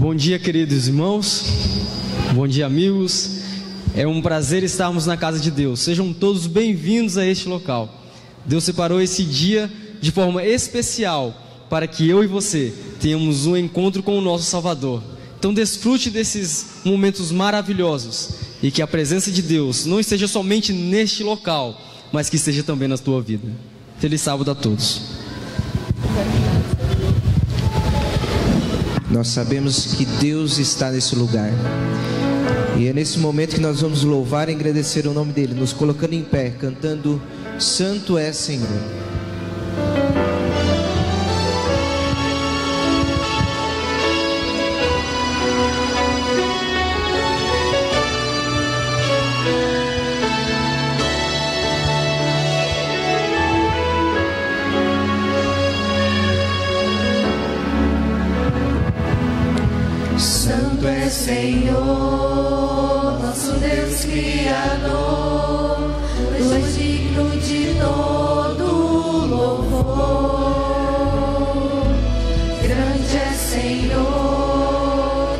Bom dia, queridos irmãos. Bom dia, amigos. É um prazer estarmos na casa de Deus. Sejam todos bem-vindos a este local. Deus separou esse dia de forma especial para que eu e você tenhamos um encontro com o nosso Salvador. Então desfrute desses momentos maravilhosos e que a presença de Deus não esteja somente neste local, mas que esteja também na tua vida. Feliz sábado a todos. Nós sabemos que Deus está nesse lugar. E é nesse momento que nós vamos louvar e agradecer o nome dEle, nos colocando em pé, cantando Santo é Senhor. Santo é Senhor, nosso Deus Criador, tu és digno de todo louvor. Grande é Senhor,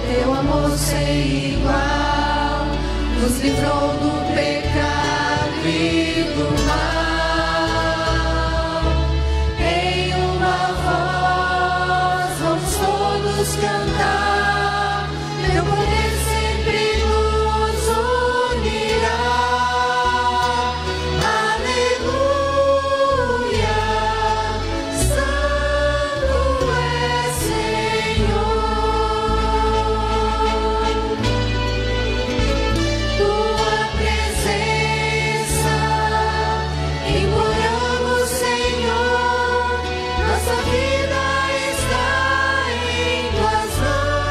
teu amor sem igual, nos livrou do pecado e do mal. Em uma voz vamos todos cantar. Teu poder sempre nos unirá. Aleluia. Santo é Senhor. Tua presença imploramos, Senhor. Nossa vida está em tuas mãos.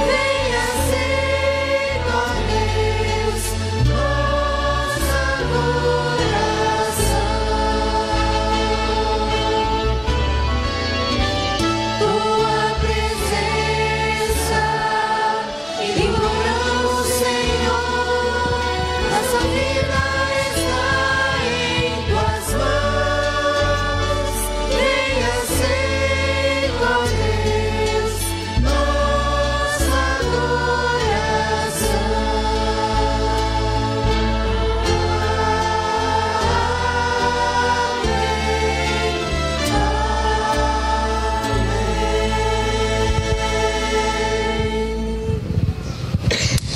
Venha ser, ó Deus, nossa adoração. Tua presença imploramos, Senhor. Nossa vida está em tuas mãos. Venha ser, ó Deus, nossa adoração.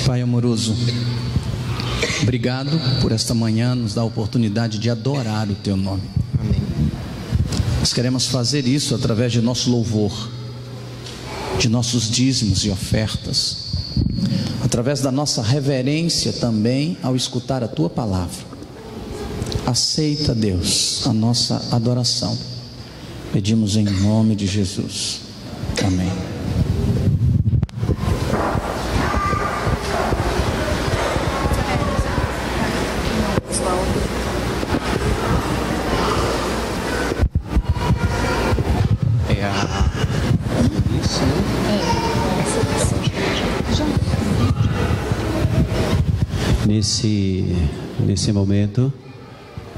Pai amoroso, obrigado por esta manhã nos dar a oportunidade de adorar o Teu nome. Amém. Nós queremos fazer isso através de nosso louvor, de nossos dízimos e ofertas, através da nossa reverência também ao escutar a Tua palavra. Aceita, Deus, a nossa adoração. Pedimos em nome de Jesus. Amém. Nesse momento,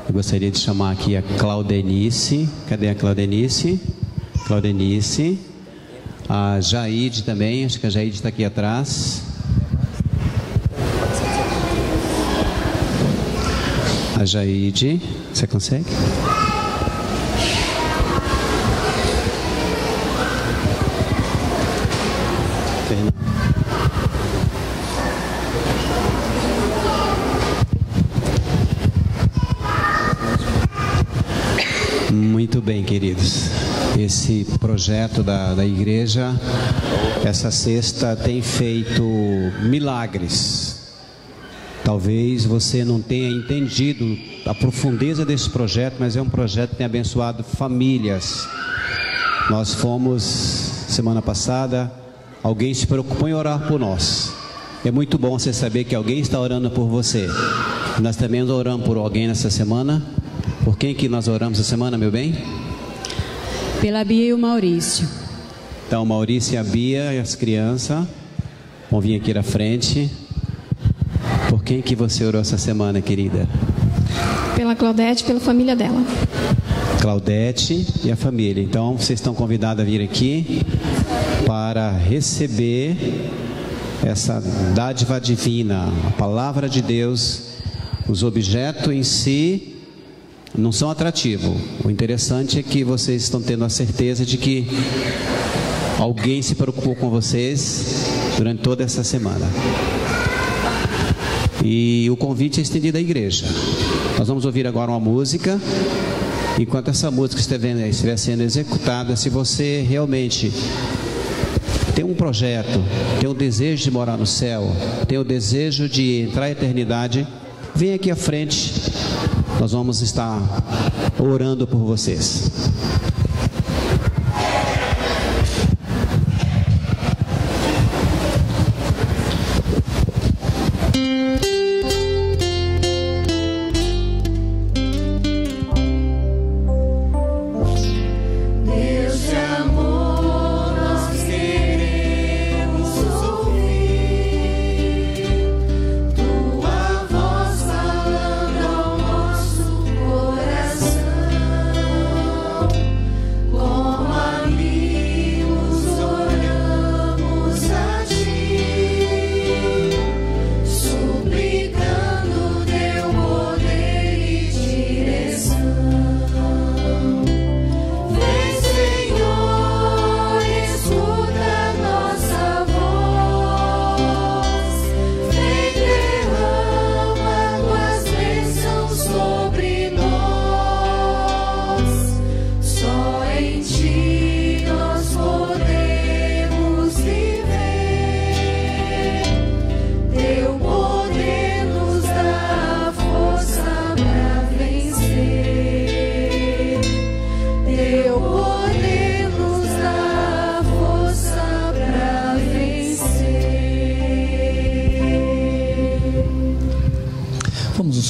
eu gostaria de chamar aqui a Claudenice. Cadê a Claudenice? Claudenice. A Jaide também, acho que a Jaide está aqui atrás. A Jaide, você consegue? Muito bem, queridos. Esse projeto da igreja, essa sexta, tem feito milagres. Talvez você não tenha entendido a profundeza desse projeto, mas é um projeto que tem abençoado famílias. Nós fomos, semana passada, alguém se preocupou em orar por nós. É muito bom você saber que alguém está orando por você. Nós também oramos por alguém nessa semana. Por quem que nós oramos essa semana, meu bem? Pela Bia e o Maurício. Então, Maurício e a Bia e as crianças vão vir aqui na frente. Por quem que você orou essa semana, querida? Pela Claudete e pela família dela. Claudete e a família. Então, vocês estão convidados a vir aqui. para receber essa dádiva divina, a palavra de Deus. Os objetos em si não são atrativos. O interessante é que vocês estão tendo a certeza de que alguém se preocupou com vocês durante toda essa semana. E o convite é estendido à igreja. Nós vamos ouvir agora uma música. Enquanto essa música estiver sendo executada, se você realmente tem um projeto, tem o desejo de morar no céu, tem o desejo de entrar à eternidade, vem aqui à frente. Nós vamos estar orando por vocês.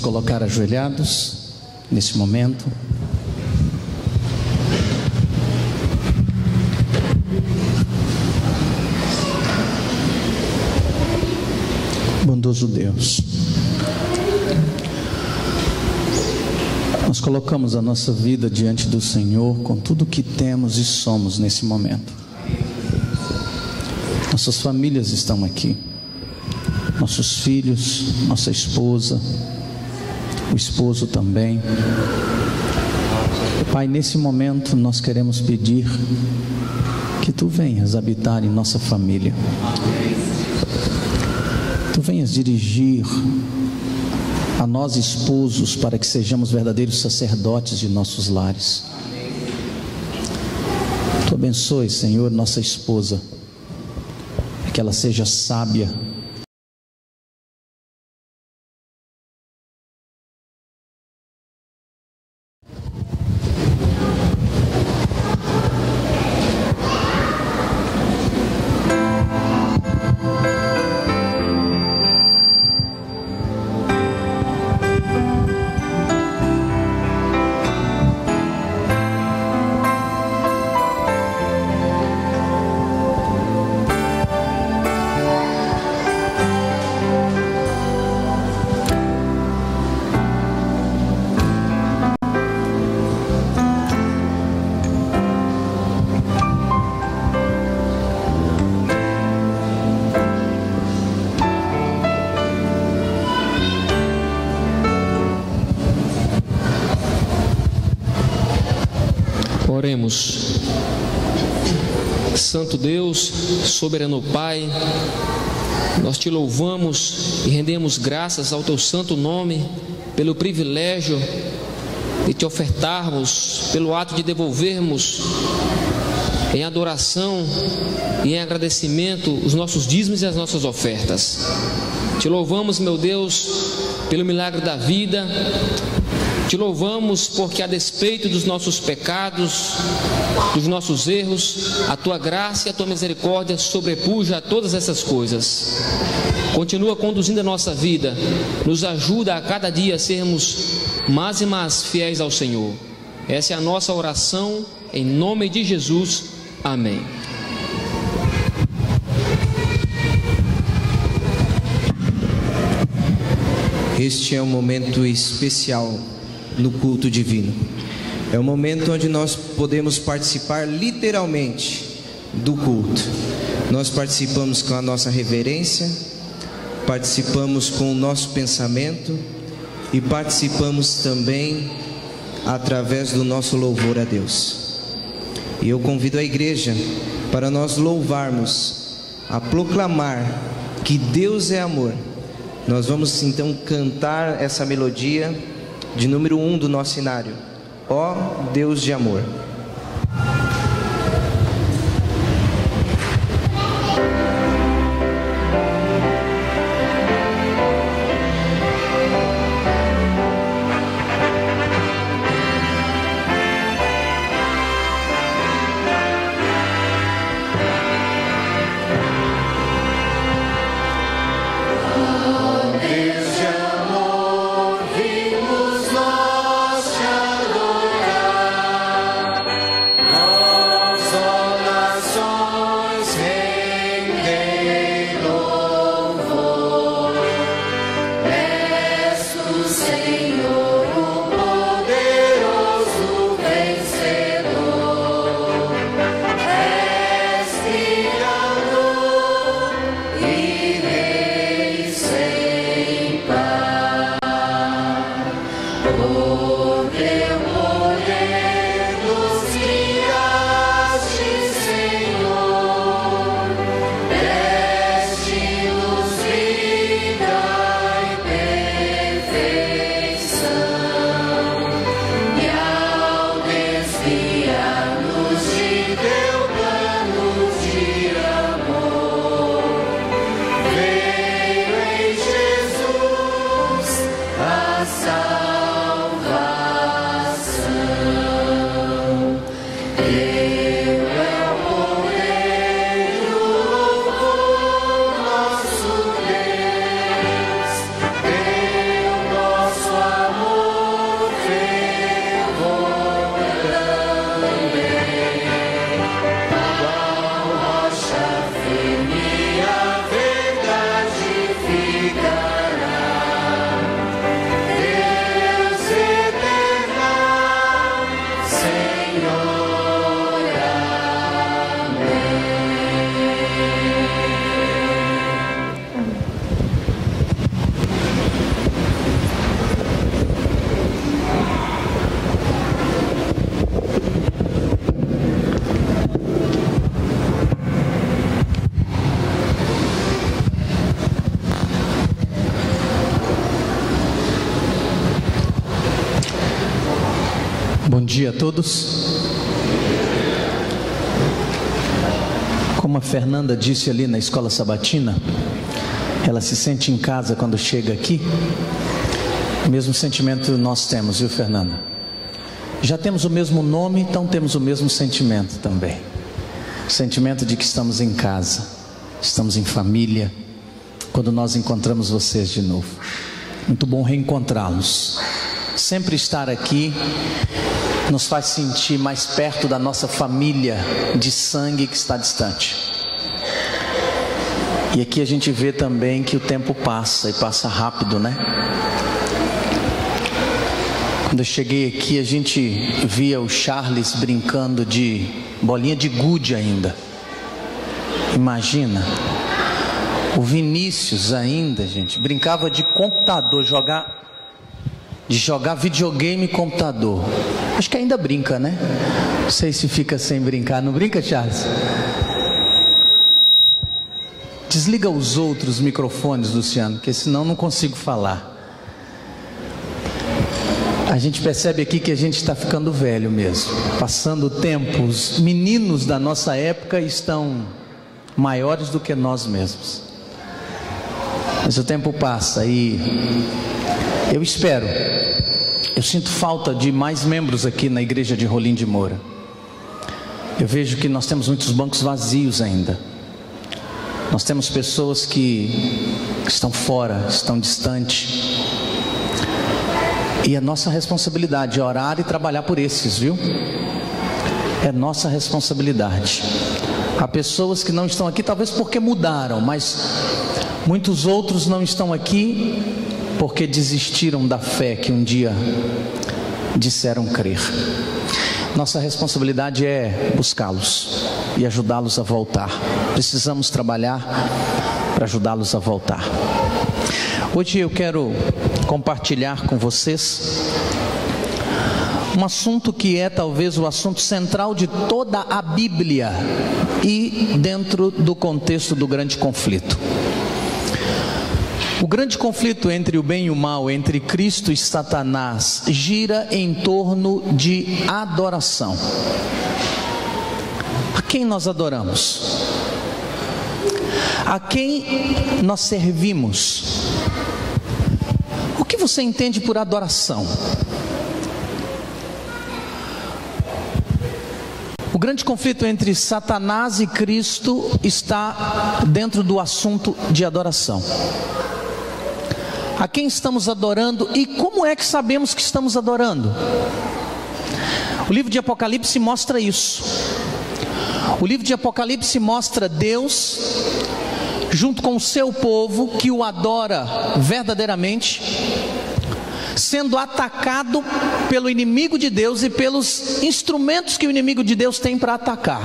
Colocar ajoelhados nesse momento. Bondoso Deus, nós colocamos a nossa vida diante do Senhor com tudo que temos e somos nesse momento. Nossas famílias estão aqui, nossos filhos, nossa esposa, o esposo também. Pai, nesse momento nós queremos pedir que Tu venhas habitar em nossa família. Tu venhas dirigir a nós esposos para que sejamos verdadeiros sacerdotes de nossos lares. Tu abençoe, Senhor, nossa esposa, que ela seja sábia, Oremos. Santo Deus, soberano Pai, nós Te louvamos e rendemos graças ao Teu santo nome pelo privilégio de Te ofertarmos, pelo ato de devolvermos em adoração e em agradecimento os nossos dízimos e as nossas ofertas. Te louvamos, meu Deus, pelo milagre da vida. Te louvamos porque, a despeito dos nossos pecados, dos nossos erros, a Tua graça e a Tua misericórdia sobrepuja a todas essas coisas. Continua conduzindo a nossa vida, nos ajuda a cada dia a sermos mais e mais fiéis ao Senhor. Essa é a nossa oração, em nome de Jesus. Amém. Este é um momento especial no culto divino. É um momento onde nós podemos participar literalmente do culto. Nós participamos com a nossa reverência, participamos com o nosso pensamento e participamos também através do nosso louvor a Deus. E eu convido a igreja para nós louvarmos, a proclamar que Deus é amor. Nós vamos então cantar essa melodia de número 1 do nosso cenário. Ó Deus de amor. Bom dia a todos. Como a Fernanda disse ali na escola sabatina, ela se sente em casa quando chega aqui. O mesmo sentimento nós temos, viu, Fernanda? Já temos o mesmo nome, então temos o mesmo sentimento também. O sentimento de que estamos em casa, estamos em família, quando nós encontramos vocês de novo. Muito bom reencontrá-los. Sempre estar aqui nos faz sentir mais perto da nossa família de sangue que está distante. E aqui a gente vê também que o tempo passa, e passa rápido, né? Quando eu cheguei aqui, a gente via o Charles brincando de bolinha de gude ainda. Imagina. O Vinícius ainda, gente, brincava de computador, de jogar videogame e computador. Acho que ainda brinca, né? Não sei se fica sem brincar. Não brinca, Charles? Desliga os outros microfones, Luciano, porque senão não consigo falar. A gente percebe aqui que a gente está ficando velho mesmo. Passando o tempo, os meninos da nossa época estão maiores do que nós mesmos. Mas o tempo passa e eu espero. Eu sinto falta de mais membros aqui na igreja de Rolim de Moura. Eu vejo que nós temos muitos bancos vazios ainda. Nós temos pessoas que estão fora, estão distantes. E a nossa responsabilidade é orar e trabalhar por esses, viu? É nossa responsabilidade. Há pessoas que não estão aqui, talvez porque mudaram, mas muitos outros não estão aqui porque desistiram da fé que um dia disseram crer. Nossa responsabilidade é buscá-los. e ajudá-los a voltar. Precisamos trabalhar para ajudá-los a voltar. Hoje eu quero compartilhar com vocês um assunto que é talvez o assunto central de toda a Bíblia e dentro do contexto do grande conflito. O grande conflito entre o bem e o mal, entre Cristo e Satanás, gira em torno de adoração. A quem nós adoramos? A quem nós servimos? O que você entende por adoração? O grande conflito entre Satanás e Cristo está dentro do assunto de adoração. A quem estamos adorando e como é que sabemos que estamos adorando? O livro de Apocalipse mostra isso. O livro de Apocalipse mostra Deus junto com o seu povo que o adora verdadeiramente, sendo atacado pelo inimigo de Deus e pelos instrumentos que o inimigo de Deus tem para atacar.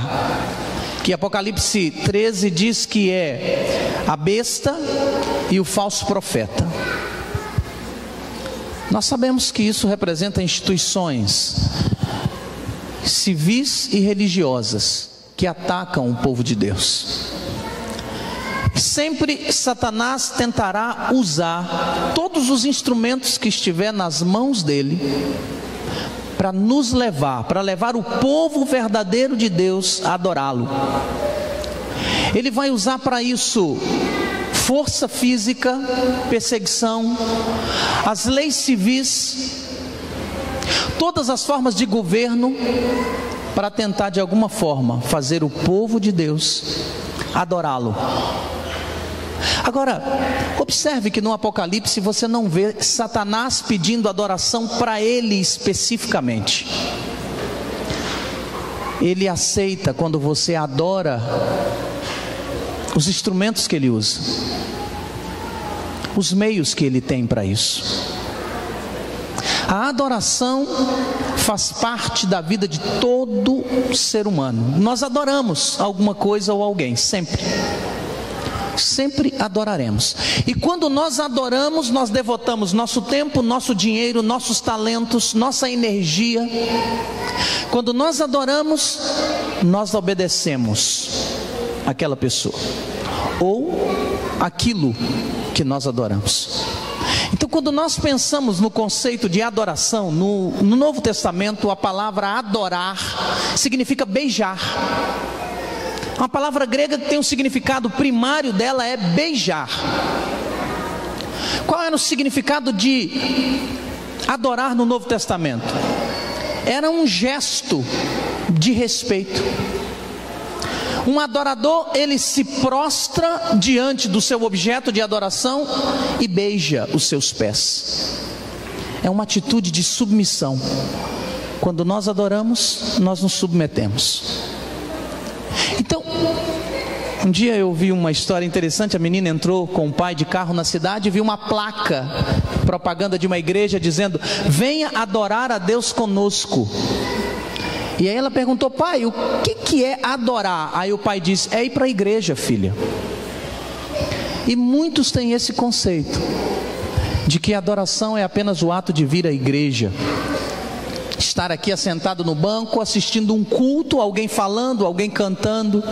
Que Apocalipse 13 diz que é a besta e o falso profeta. Nós sabemos que isso representa instituições civis e religiosas que atacam o povo de Deus. Sempre Satanás tentará usar todos os instrumentos que estiver nas mãos dele para nos levar, para levar o povo verdadeiro de Deus a adorá-lo. Ele vai usar para isso força física, perseguição, as leis civis, todas as formas de governo, para tentar de alguma forma fazer o povo de Deus adorá-lo. Agora, observe que no Apocalipse você não vê Satanás pedindo adoração para ele especificamente. Ele aceita quando você adora os instrumentos que ele usa, os meios que ele tem para isso. A adoração faz parte da vida de todo ser humano. Nós adoramos alguma coisa ou alguém, sempre. Sempre adoraremos. E quando nós adoramos, nós devotamos nosso tempo, nosso dinheiro, nossos talentos, nossa energia. Quando nós adoramos, nós obedecemos aquela pessoa ou aquilo que nós adoramos. Então, quando nós pensamos no conceito de adoração, no Novo Testamento, a palavra adorar significa beijar. Uma palavra grega que tem um significado primário dela é beijar. Qual era o significado de adorar no Novo Testamento? Era um gesto de respeito. Um adorador, ele se prostra diante do seu objeto de adoração e beija os seus pés. É uma atitude de submissão. Quando nós adoramos, nós nos submetemos. Então, um dia eu vi uma história interessante. A menina entrou com o pai de carro na cidade e viu uma placa, propaganda de uma igreja dizendo: venha adorar a Deus conosco. E aí ela perguntou: pai, o que é adorar? Aí o pai disse: é ir para a igreja, filha. E muitos têm esse conceito de que a adoração é apenas o ato de vir à igreja, estar aqui assentado no banco assistindo um culto, alguém falando, alguém cantando.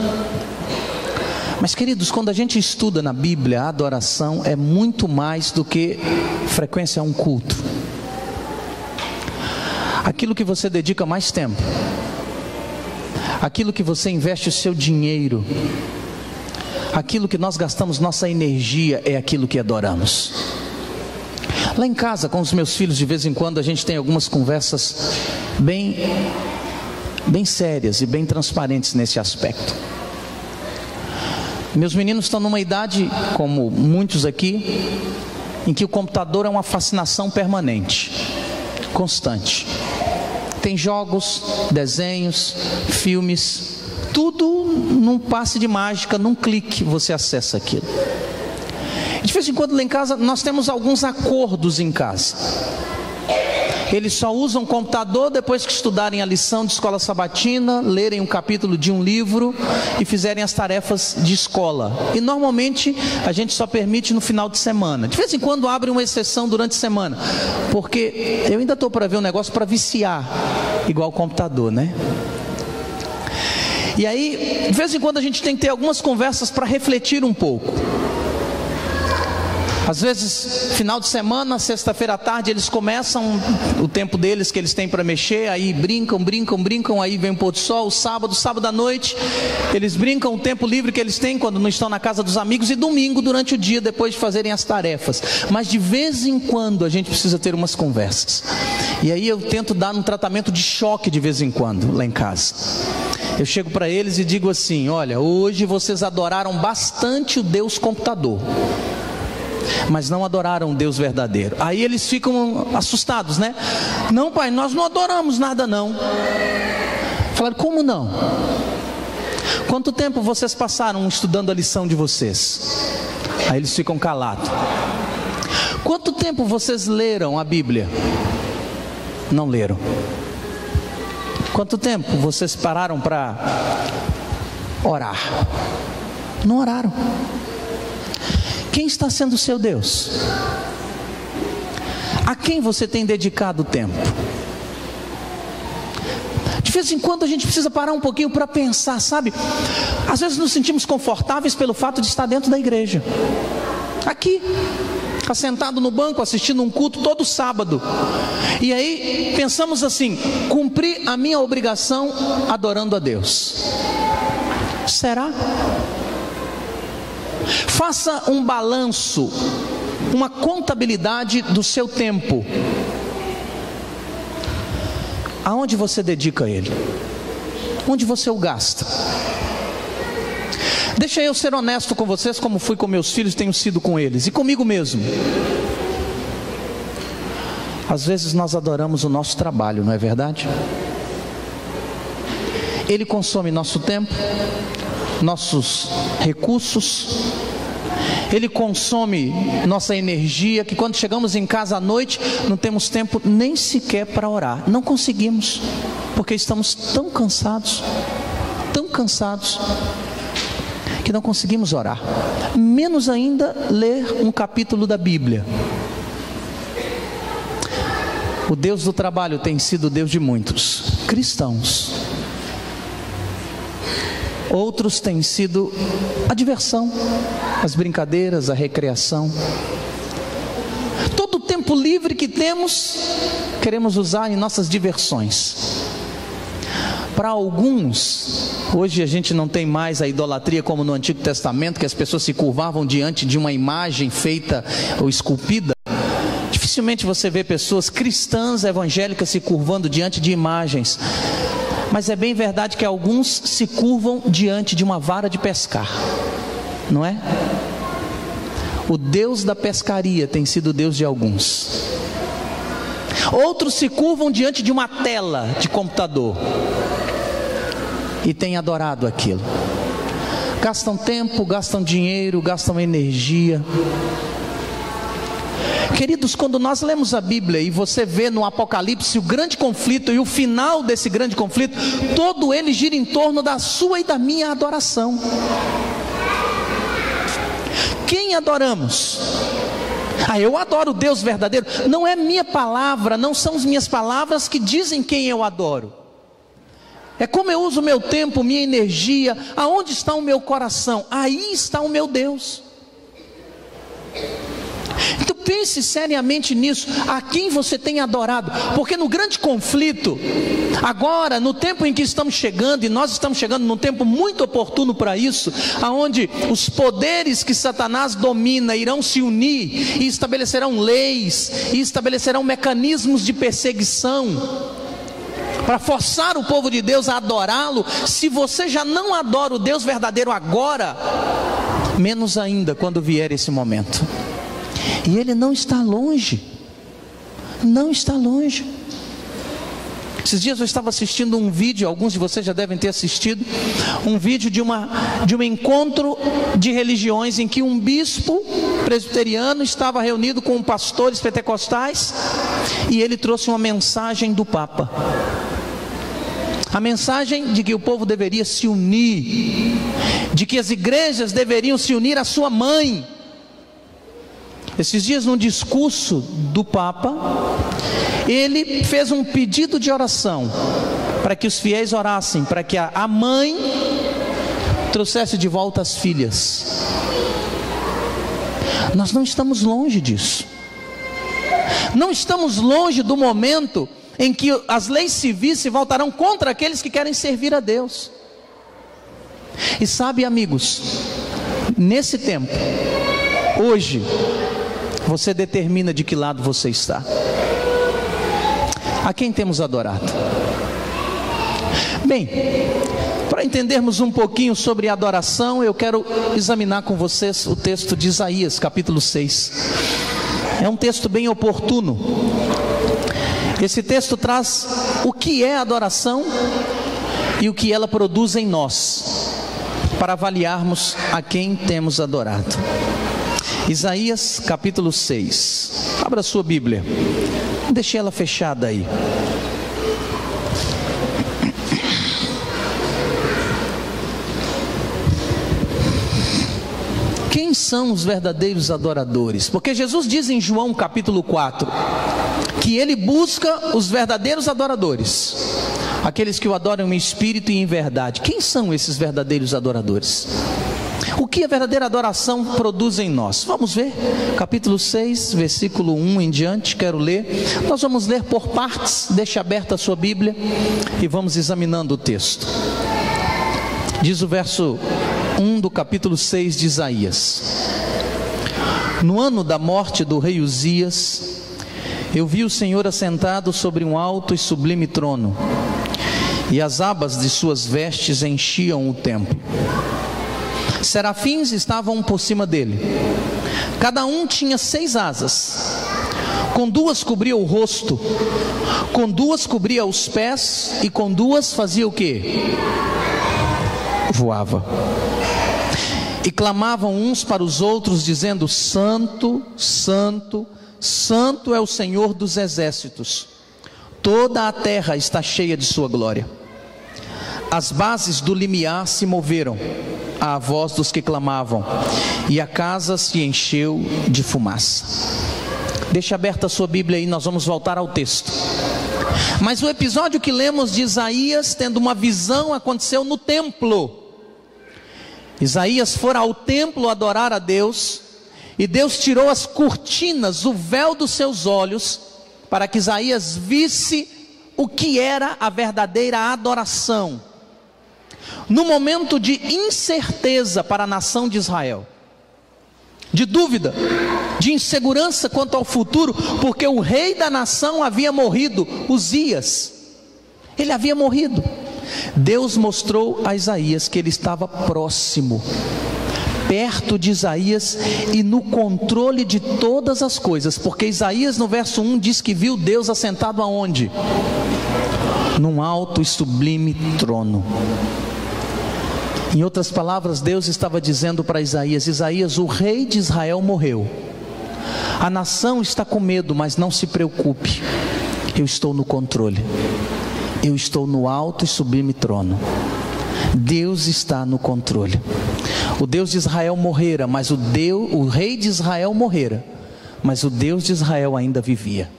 Mas, queridos, quando a gente estuda na Bíblia, a adoração é muito mais do que frequência a um culto. Aquilo que você dedica mais tempo, aquilo que você investe o seu dinheiro, aquilo que nós gastamos nossa energia, é aquilo que adoramos. Lá em casa, com os meus filhos, de vez em quando a gente tem algumas conversas bem sérias e bem transparentes nesse aspecto. Meus meninos estão numa idade, como muitos aqui, em que o computador é uma fascinação permanente, constante. Tem jogos, desenhos, filmes, tudo num passe de mágica, num clique você acessa aquilo. De vez em quando lá em casa nós temos alguns acordos em casa. eles só usam computador depois que estudarem a lição de escola sabatina, lerem um capítulo de um livro e fizerem as tarefas de escola. E normalmente a gente só permite no final de semana. De vez em quando abre uma exceção durante a semana, porque eu ainda estou para ver um negócio para viciar, igual o computador, né? E aí, de vez em quando a gente tem que ter algumas conversas para refletir um pouco. Às vezes, final de semana, sexta-feira à tarde, eles começam o tempo deles que eles têm para mexer, aí brincam, aí vem o pôr do sol, sábado à noite, eles brincam o tempo livre que eles têm quando não estão na casa dos amigos, e domingo durante o dia, depois de fazerem as tarefas. Mas de vez em quando a gente precisa ter umas conversas. E aí eu tento dar um tratamento de choque de vez em quando, lá em casa. Eu chego para eles e digo assim: olha, hoje vocês adoraram bastante o Deus computador, mas não adoraram o Deus verdadeiro. Aí eles ficam assustados, né? Não, pai, nós não adoramos nada não. Falaram: como não? Quanto tempo vocês passaram estudando a lição de vocês? Aí eles ficam calados. Quanto tempo vocês leram a Bíblia? Não leram. Quanto tempo vocês pararam para orar? Não oraram. Quem está sendo o seu Deus? A quem você tem dedicado o tempo? De vez em quando a gente precisa parar um pouquinho para pensar, sabe? Às vezes nos sentimos confortáveis pelo fato de estar dentro da igreja, aqui, sentado no banco assistindo um culto todo sábado, e aí pensamos assim: cumpri a minha obrigação adorando a Deus. Será? Faça um balanço, uma contabilidade do seu tempo. Aonde você dedica ele? Onde você o gasta? Deixa eu ser honesto com vocês, como fui com meus filhos, tenho sido com eles, e comigo mesmo. Às vezes nós adoramos o nosso trabalho, não é verdade? Ele consome nosso tempo, nossos recursos, ele consome nossa energia, que quando chegamos em casa à noite, não temos tempo nem sequer para orar. Não conseguimos, porque estamos tão cansados, que não conseguimos orar, menos ainda ler um capítulo da Bíblia. O Deus do trabalho tem sido o Deus de muitos cristãos. Outros têm sido a diversão, as brincadeiras, a recreação. Todo o tempo livre que temos, queremos usar em nossas diversões. Para alguns, hoje a gente não tem mais a idolatria como no Antigo Testamento, que as pessoas se curvavam diante de uma imagem feita ou esculpida. Dificilmente você vê pessoas cristãs evangélicas se curvando diante de imagens. Mas é bem verdade que alguns se curvam diante de uma vara de pescar, não é? O Deus da pescaria tem sido o Deus de alguns. Outros se curvam diante de uma tela de computador e têm adorado aquilo. Gastam tempo, gastam dinheiro, gastam energia. Queridos, quando nós lemos a Bíblia e você vê no Apocalipse o grande conflito e o final desse grande conflito, todo ele gira em torno da sua e da minha adoração. Quem adoramos? Eu adoro o Deus verdadeiro. Não é minha palavra, não são as minhas palavras que dizem quem eu adoro. É como eu uso o meu tempo, minha energia. Aonde está o meu coração? Aí está o meu Deus. Então pense seriamente nisso, a quem você tem adorado, porque no grande conflito, agora no tempo em que estamos chegando, e nós estamos chegando num tempo muito oportuno para isso, aonde os poderes que Satanás domina irão se unir e estabelecerão leis, e estabelecerão mecanismos de perseguição, para forçar o povo de Deus a adorá-lo. Se você já não adora o Deus verdadeiro agora, menos ainda quando vier esse momento. E ele não está longe, não está longe. Esses dias eu estava assistindo um vídeo, alguns de vocês já devem ter assistido, um vídeo de um encontro de religiões em que um bispo presbiteriano estava reunido com pastores pentecostais e ele trouxe uma mensagem do Papa. A mensagem de que o povo deveria se unir, de que as igrejas deveriam se unir à sua mãe. Esses dias, num discurso do Papa, ele fez um pedido de oração para que os fiéis orassem, para que a mãe trouxesse de volta as filhas. Nós não estamos longe disso. Não estamos longe do momento em que as leis civis se voltarão contra aqueles que querem servir a Deus. E sabe, amigos, nesse tempo, hoje, você determina de que lado você está. A quem temos adorado? Bem, para entendermos um pouquinho sobre adoração, eu quero examinar com vocês o texto de Isaías, capítulo 6. É um texto bem oportuno. Esse texto traz o que é adoração e o que ela produz em nós, para avaliarmos a quem temos adorado. Isaías capítulo 6. Abra sua Bíblia. Deixe ela fechada aí. Quem são os verdadeiros adoradores? Porque Jesus diz em João capítulo 4 que ele busca os verdadeiros adoradores, aqueles que o adoram em espírito e em verdade. Quem são esses verdadeiros adoradores? O que a verdadeira adoração produz em nós? Vamos ver, capítulo 6, versículo 1 em diante, quero ler. Nós vamos ler por partes, deixe aberta a sua Bíblia e vamos examinando o texto. Diz o verso 1 do capítulo 6 de Isaías: No ano da morte do rei Uzias, eu vi o Senhor assentado sobre um alto e sublime trono, e as abas de suas vestes enchiam o templo. Serafins estavam por cima dele, cada um tinha 6 asas, com 2 cobria o rosto, com 2 cobria os pés, e com 2 fazia o quê? Voava. E clamavam uns para os outros, dizendo: Santo, Santo, Santo é o Senhor dos exércitos, toda a terra está cheia de sua glória. As bases do limiar se moveram à voz dos que clamavam, e a casa se encheu de fumaça. Deixa aberta a sua Bíblia aí, nós vamos voltar ao texto. Mas o episódio que lemos de Isaías, tendo uma visão, aconteceu no templo. Isaías fora ao templo adorar a Deus, e Deus tirou as cortinas, o véu dos seus olhos, para que Isaías visse o que era a verdadeira adoração. No momento de incerteza para a nação de Israel, de dúvida, de insegurança quanto ao futuro, porque o rei da nação havia morrido, Uzias, ele havia morrido. Deus mostrou a Isaías que ele estava próximo, perto de Isaías e no controle de todas as coisas, porque Isaías no verso 1 diz que viu Deus assentado aonde? Num alto e sublime trono. Em outras palavras, Deus estava dizendo para Isaías: Isaías, o rei de Israel morreu, a nação está com medo, mas não se preocupe, eu estou no controle, eu estou no alto e sublime trono. Deus está no controle. O Deus de Israel morrera, mas o rei de Israel morrera, mas o Deus de Israel ainda vivia.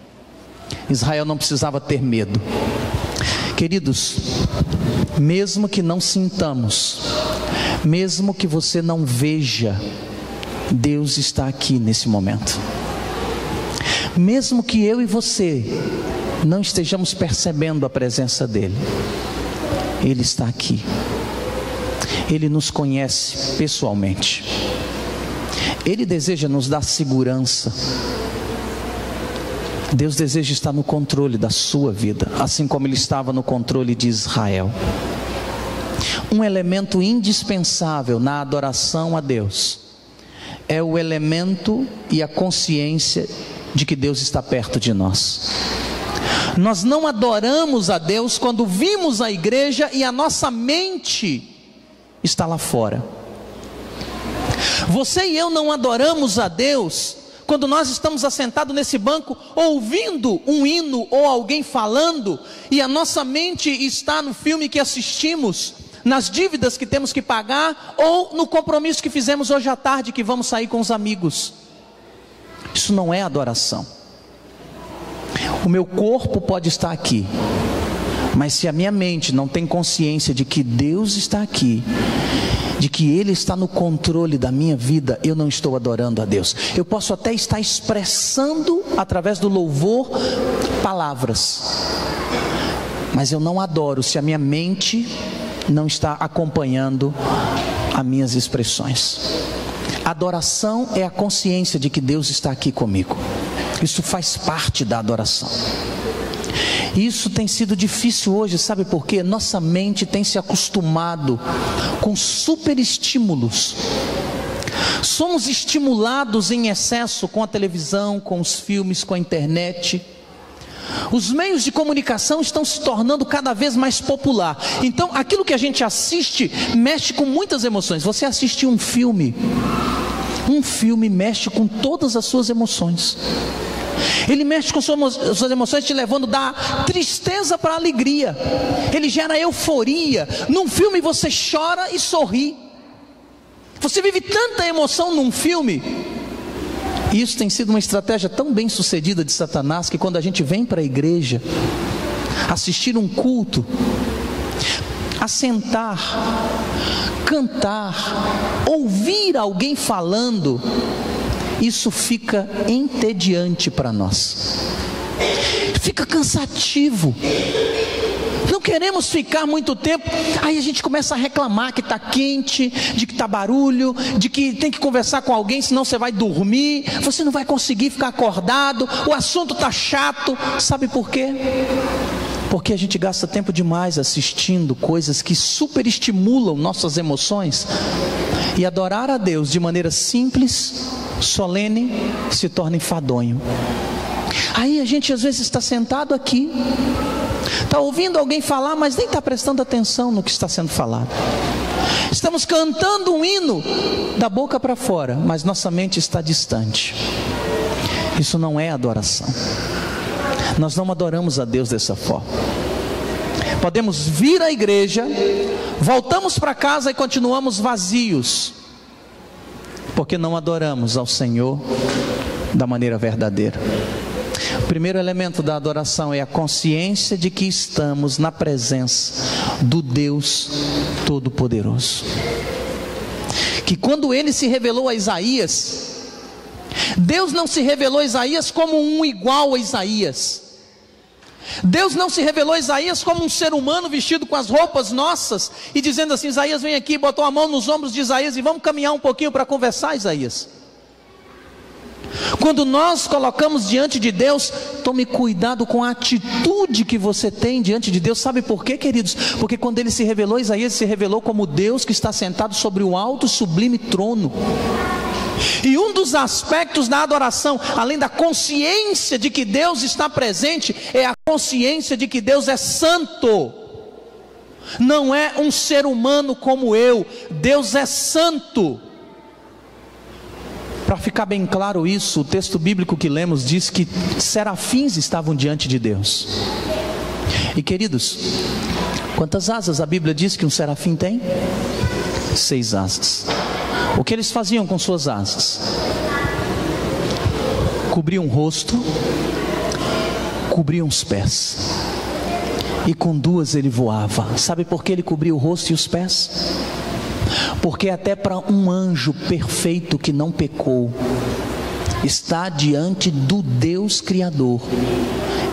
Israel não precisava ter medo. Queridos, mesmo que não sintamos, mesmo que você não veja, Deus está aqui nesse momento. Mesmo que eu e você não estejamos percebendo a presença dEle, Ele está aqui. Ele nos conhece pessoalmente. Ele deseja nos dar segurança. Deus deseja estar no controle da sua vida, assim como Ele estava no controle de Israel. Um elemento indispensável na adoração a Deus é o elemento e a consciência de que Deus está perto de nós. Nós não adoramos a Deus quando vimos a igreja e a nossa mente está lá fora. Você e eu não adoramos a Deus quando nós estamos assentados nesse banco ouvindo um hino ou alguém falando e a nossa mente está no filme que assistimos, nas dívidas que temos que pagar ou no compromisso que fizemos hoje à tarde que vamos sair com os amigos. Isso não é adoração. O meu corpo pode estar aqui, mas se a minha mente não tem consciência de que Deus está aqui, de que Ele está no controle da minha vida, eu não estou adorando a Deus. Eu posso até estar expressando através do louvor palavras, mas eu não adoro se a minha mente não está acompanhando as minhas expressões. Adoração é a consciência de que Deus está aqui comigo. Isso faz parte da adoração. Isso tem sido difícil hoje, sabe por quê? Nossa mente tem se acostumado com super estímulos. Somos estimulados em excesso com a televisão, com os filmes, com a internet. Os meios de comunicação estão se tornando cada vez mais popular. Então, aquilo que a gente assiste mexe com muitas emoções. Você assiste um filme mexe com todas as suas emoções. Ele mexe com suas emoções, te levando da tristeza para a alegria. Ele gera euforia. Num filme você chora e sorri. Você vive tanta emoção num filme. E isso tem sido uma estratégia tão bem sucedida de Satanás, que quando a gente vem para a igreja assistir um culto, assentar, cantar, ouvir alguém falando, isso fica entediante para nós, fica cansativo. Não queremos ficar muito tempo. Aí a gente começa a reclamar que está quente, de que está barulho, de que tem que conversar com alguém, senão você vai dormir, você não vai conseguir ficar acordado, o assunto está chato. Sabe por quê? Porque a gente gasta tempo demais assistindo coisas que superestimulam nossas emoções. E adorar a Deus de maneira simples, solene, se torna enfadonho. Aí a gente às vezes está sentado aqui, está ouvindo alguém falar, mas nem está prestando atenção no que está sendo falado. Estamos cantando um hino da boca para fora, mas nossa mente está distante. Isso não é adoração. Nós não adoramos a Deus dessa forma. Podemos vir à igreja, voltamos para casa e continuamos vazios, porque não adoramos ao Senhor da maneira verdadeira. O primeiro elemento da adoração é a consciência de que estamos na presença do Deus Todo-Poderoso. Que quando Ele se revelou a Isaías, Deus não se revelou a Isaías como um igual a Isaías. Deus não se revelou a Isaías como um ser humano vestido com as roupas nossas e dizendo assim: Isaías, vem aqui, botou a mão nos ombros de Isaías e vamos caminhar um pouquinho para conversar, Isaías. Quando nós colocamos diante de Deus, tome cuidado com a atitude que você tem diante de Deus. Sabe por quê, queridos? Porque quando Ele se revelou a Isaías, se revelou como Deus que está sentado sobre o alto e sublime trono. E um dos aspectos da adoração, além da consciência de que Deus está presente, é a consciência de que Deus é santo. Não é um ser humano como eu. Deus é santo. Para ficar bem claro isso, o texto bíblico que lemos diz que serafins estavam diante de Deus. E queridos, quantas asas a Bíblia diz que um serafim tem? 6 asas. O que eles faziam com suas asas? Cobriam o rosto, cobriam os pés, e com 2 ele voava. Sabe por que ele cobria o rosto e os pés? Porque até para um anjo perfeito que não pecou, estar diante do Deus Criador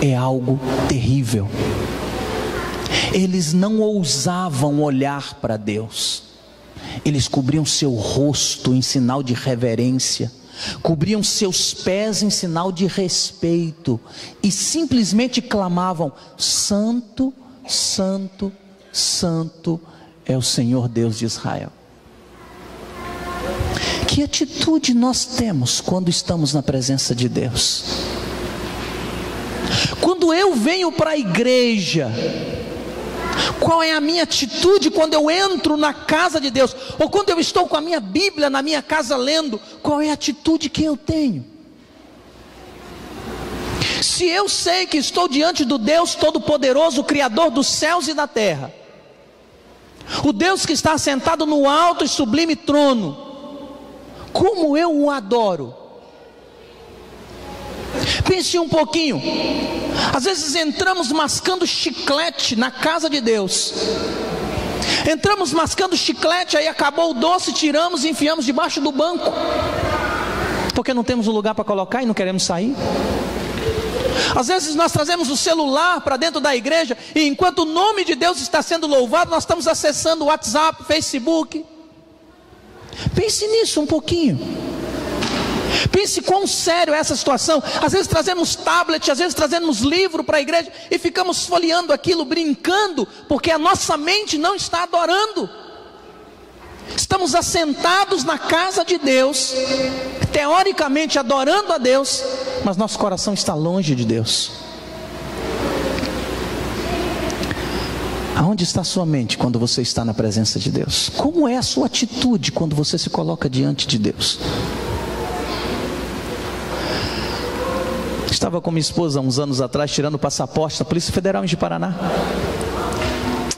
é algo terrível. Eles não ousavam olhar para Deus. Eles cobriam seu rosto em sinal de reverência, cobriam seus pés em sinal de respeito e simplesmente clamavam: Santo, Santo, Santo é o Senhor Deus de Israel. Que atitude nós temos quando estamos na presença de Deus? Quando quando eu venho para a igreja, qual é a minha atitude quando eu entro na casa de Deus? Ou quando eu estou com a minha Bíblia na minha casa lendo, qual é a atitude que eu tenho? Se eu sei que estou diante do Deus Todo-Poderoso, Criador dos céus e da terra, o Deus que está sentado no alto e sublime trono, como eu o adoro? Pense um pouquinho. Às vezes entramos mascando chiclete na casa de Deus. Entramos mascando chiclete, aí acabou o doce, tiramos e enfiamos debaixo do banco, porque não temos um lugar para colocar e não queremos sair. Às vezes nós trazemos o celular para dentro da igreja, e enquanto o nome de Deus está sendo louvado, nós estamos acessando o WhatsApp, Facebook. Pense nisso um pouquinho. Pense quão sério é essa situação. Às vezes trazemos tablet, às vezes trazemos livro para a igreja e ficamos folheando aquilo, brincando, porque a nossa mente não está adorando. Estamos assentados na casa de Deus, teoricamente adorando a Deus, mas nosso coração está longe de Deus. Aonde está a sua mente quando você está na presença de Deus? Como é a sua atitude quando você se coloca diante de Deus? Estava com minha esposa uns anos atrás tirando o passaporte da Polícia Federal em Paraná.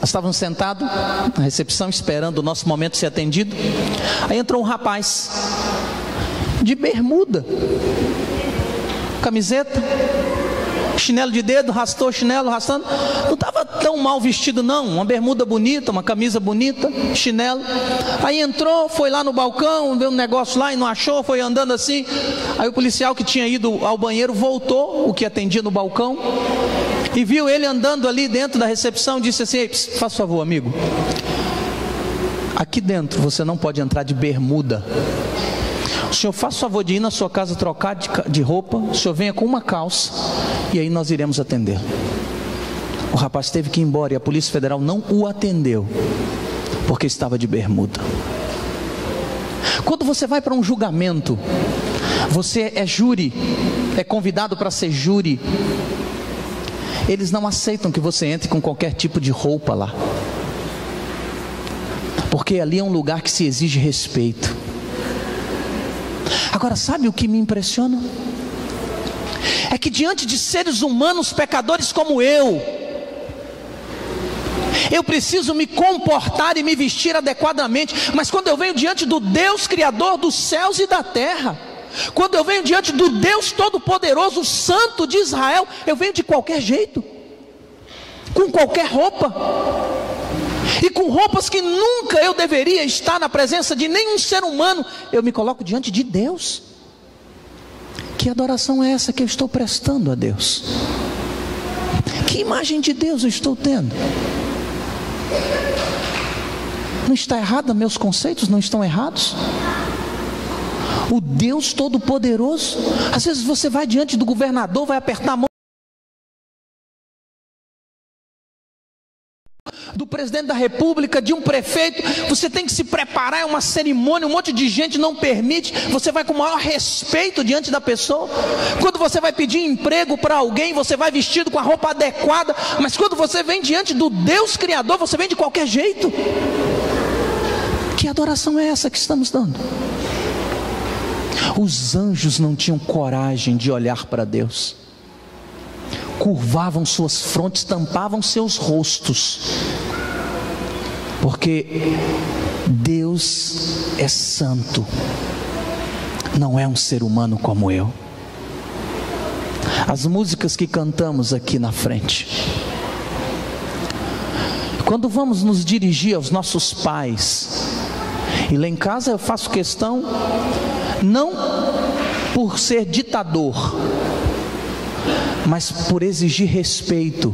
Estávamos sentados na recepção esperando o nosso momento ser atendido. Aí entrou um rapaz de bermuda, camiseta, chinelo de dedo, arrastou o chinelo, arrastando. Não estava tão mal vestido não, uma bermuda bonita, uma camisa bonita, chinelo. Aí entrou, foi lá no balcão, viu um negócio lá e não achou, foi andando assim. Aí o policial que tinha ido ao banheiro voltou, o que atendia no balcão, e viu ele andando ali dentro da recepção, disse assim: faz favor, amigo, aqui dentro você não pode entrar de bermuda. O senhor faz favor de ir na sua casa trocar de roupa, o senhor venha com uma calça, e aí nós iremos atender. O rapaz teve que ir embora e a Polícia Federal não o atendeu, porque estava de bermuda. Quando você vai para um julgamento, você é júri, é convidado para ser júri, eles não aceitam que você entre com qualquer tipo de roupa lá, porque ali é um lugar que se exige respeito. Agora, sabe o que me impressiona? É que diante de seres humanos pecadores como eu preciso me comportar e me vestir adequadamente. Mas quando eu venho diante do Deus Criador dos céus e da terra, quando eu venho diante do Deus Todo-Poderoso, o Santo de Israel, eu venho de qualquer jeito, com qualquer roupa, e com roupas que nunca eu deveria estar na presença de nenhum ser humano. Eu me coloco diante de Deus. Que adoração é essa que eu estou prestando a Deus? Que imagem de Deus eu estou tendo? Não está errada, meus conceitos não estão errados? O Deus Todo-Poderoso, às vezes você vai diante do governador, vai apertar a mão do presidente da república, de um prefeito, você tem que se preparar, é uma cerimônia, um monte de gente não permite, você vai com o maior respeito diante da pessoa. Quando você vai pedir emprego para alguém, você vai vestido com a roupa adequada, mas quando você vem diante do Deus Criador, você vem de qualquer jeito. Que adoração é essa que estamos dando? Os anjos não tinham coragem de olhar para Deus, curvavam suas frontes, tampavam seus rostos, porque Deus é santo, não é um ser humano como eu. As músicas que cantamos aqui na frente, quando vamos nos dirigir aos nossos pais, e lá em casa eu faço questão, não por ser ditador, mas por exigir respeito.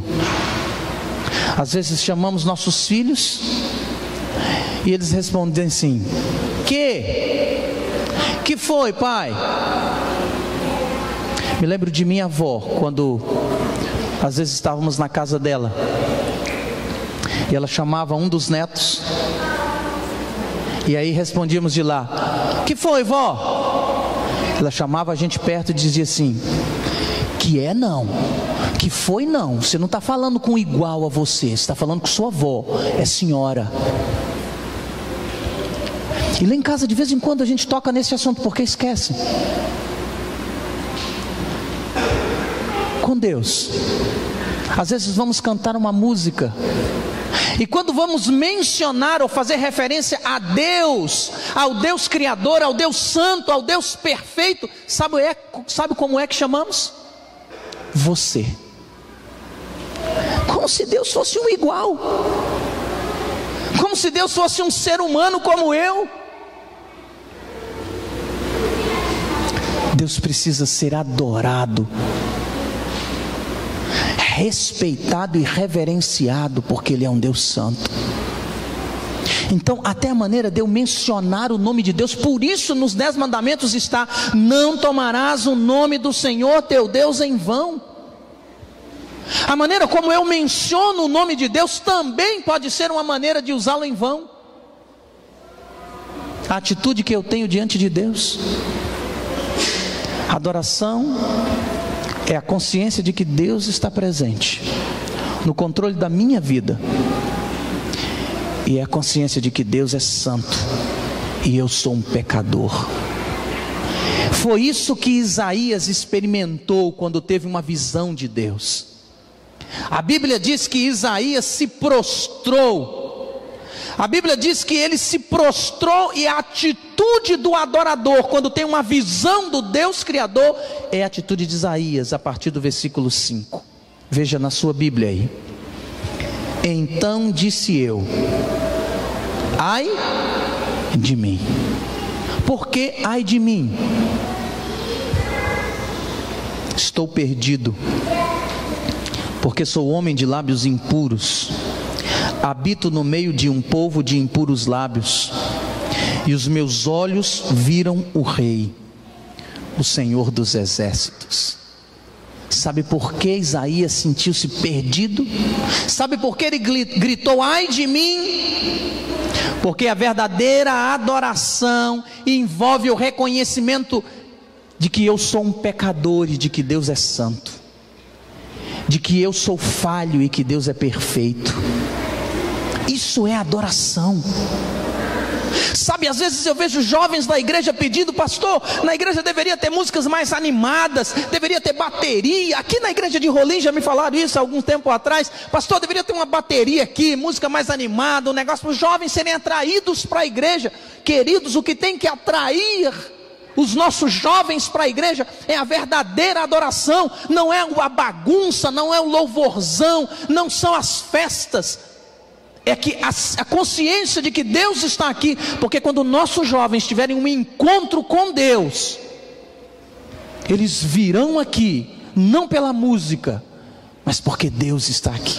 Às vezes chamamos nossos filhos e eles respondem assim: que foi, pai? Me lembro de minha avó, quando às vezes estávamos na casa dela e ela chamava um dos netos, e aí respondíamos de lá: que foi, vó? Ela chamava a gente perto e dizia assim: que é não, Que foi não, você não está falando com igual a você, você está falando com sua avó, é senhora. E lá em casa de vez em quando a gente toca nesse assunto, porque esquece. Com Deus, às vezes vamos cantar uma música, e quando vamos mencionar ou fazer referência a Deus, ao Deus Criador, ao Deus Santo, ao Deus Perfeito, sabe como é que chamamos? Você. Como se Deus fosse um igual, como se Deus fosse um ser humano como eu. Deus precisa ser adorado, respeitado e reverenciado, porque Ele é um Deus santo. Então, até a maneira de eu mencionar o nome de Deus, por isso nos 10 mandamentos está: não tomarás o nome do Senhor teu Deus em vão. A maneira como eu menciono o nome de Deus também pode ser uma maneira de usá-lo em vão. A atitude que eu tenho diante de Deus. Adoração é a consciência de que Deus está presente no controle da minha vida, e é a consciência de que Deus é santo e eu sou um pecador. Foi isso que Isaías experimentou quando teve uma visão de Deus. A Bíblia diz que Isaías se prostrou. A Bíblia diz que ele se prostrou, e a atitude do adorador, quando tem uma visão do Deus Criador, é a atitude de Isaías, a partir do versículo 5. Veja na sua Bíblia aí. Então disse eu: ai de mim. Por que ai de mim? Estou perdido, porque sou homem de lábios impuros. Habito no meio de um povo de impuros lábios, e os meus olhos viram o Rei, o Senhor dos exércitos. Sabe por que Isaías sentiu-se perdido? Sabe por que ele gritou ai de mim? Porque a verdadeira adoração envolve o reconhecimento de que eu sou um pecador e de que Deus é santo, de que eu sou falho e que Deus é perfeito. Isso é adoração. Sabe, às vezes eu vejo jovens da igreja pedindo: pastor, na igreja deveria ter músicas mais animadas, deveria ter bateria. Aqui na igreja de Rolim já me falaram isso há algum tempo atrás: pastor, deveria ter uma bateria aqui, música mais animada, um negócio para os jovens serem atraídos para a igreja. Queridos, o que tem que atrair os nossos jovens para a igreja é a verdadeira adoração, não é a bagunça, não é o louvorzão, não são as festas. É que a consciência de que Deus está aqui, porque quando nossos jovens tiverem um encontro com Deus, eles virão aqui, não pela música, mas porque Deus está aqui,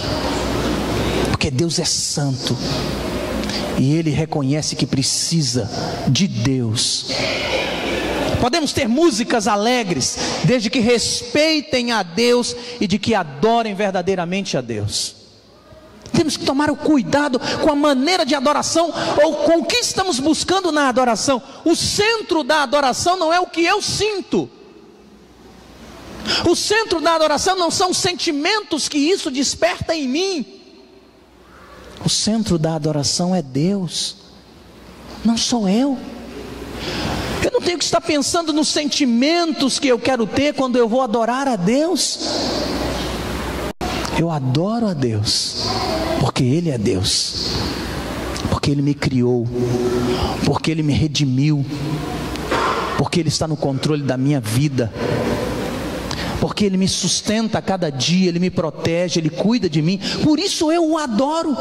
porque Deus é santo, e ele reconhece que precisa de Deus. Podemos ter músicas alegres, desde que respeitem a Deus e de que adorem verdadeiramente a Deus. Temos que tomar o cuidado com a maneira de adoração, ou com o que estamos buscando na adoração. O centro da adoração não é o que eu sinto. O centro da adoração não são os sentimentos que isso desperta em mim. O centro da adoração é Deus, não sou eu. Eu não tenho que estar pensando nos sentimentos que eu quero ter quando eu vou adorar a Deus. Eu adoro a Deus porque Ele é Deus, porque Ele me criou, porque Ele me redimiu, porque Ele está no controle da minha vida, porque Ele me sustenta a cada dia, Ele me protege, Ele cuida de mim. Por isso eu o adoro.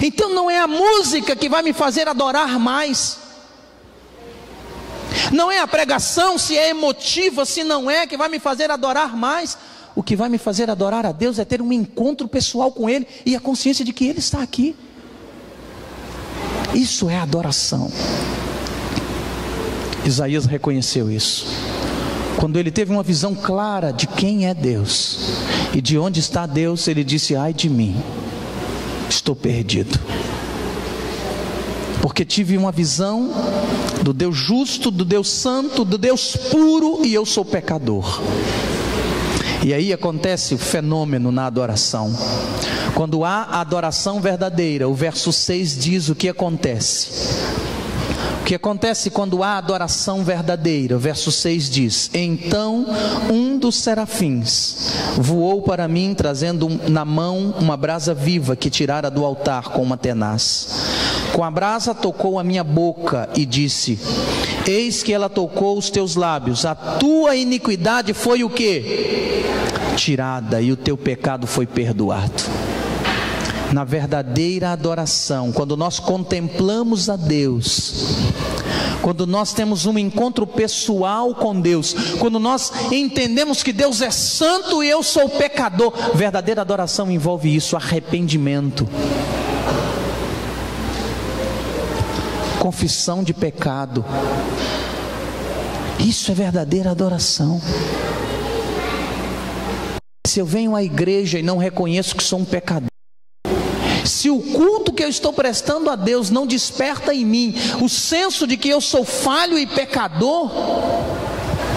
Então não é a música que vai me fazer adorar mais, não é a pregação, se é emotiva, se não é, que vai me fazer adorar mais. O que vai me fazer adorar a Deus é ter um encontro pessoal com Ele e a consciência de que Ele está aqui. Isso é adoração. Isaías reconheceu isso. Quando ele teve uma visão clara de quem é Deus e de onde está Deus, ele disse: ai de mim, estou perdido. Porque tive uma visão do Deus justo, do Deus santo, do Deus puro, e eu sou pecador. E aí acontece o fenômeno na adoração. Quando há adoração verdadeira, o verso 6 diz o que acontece. O que acontece quando há adoração verdadeira? O verso 6 diz: então um dos serafins voou para mim, trazendo na mão uma brasa viva que tirara do altar com uma tenaz. Com a brasa tocou a minha boca e disse: eis que ela tocou os teus lábios, a tua iniquidade foi o quê? Tirada, e o teu pecado foi perdoado. Na verdadeira adoração, quando nós contemplamos a Deus, quando nós temos um encontro pessoal com Deus, quando nós entendemos que Deus é santo e eu sou pecador, verdadeira adoração envolve isso, arrependimento, confissão de pecado. Isso é verdadeira adoração. Se eu venho à igreja e não reconheço que sou um pecador, se o culto que eu estou prestando a Deus não desperta em mim o senso de que eu sou falho e pecador,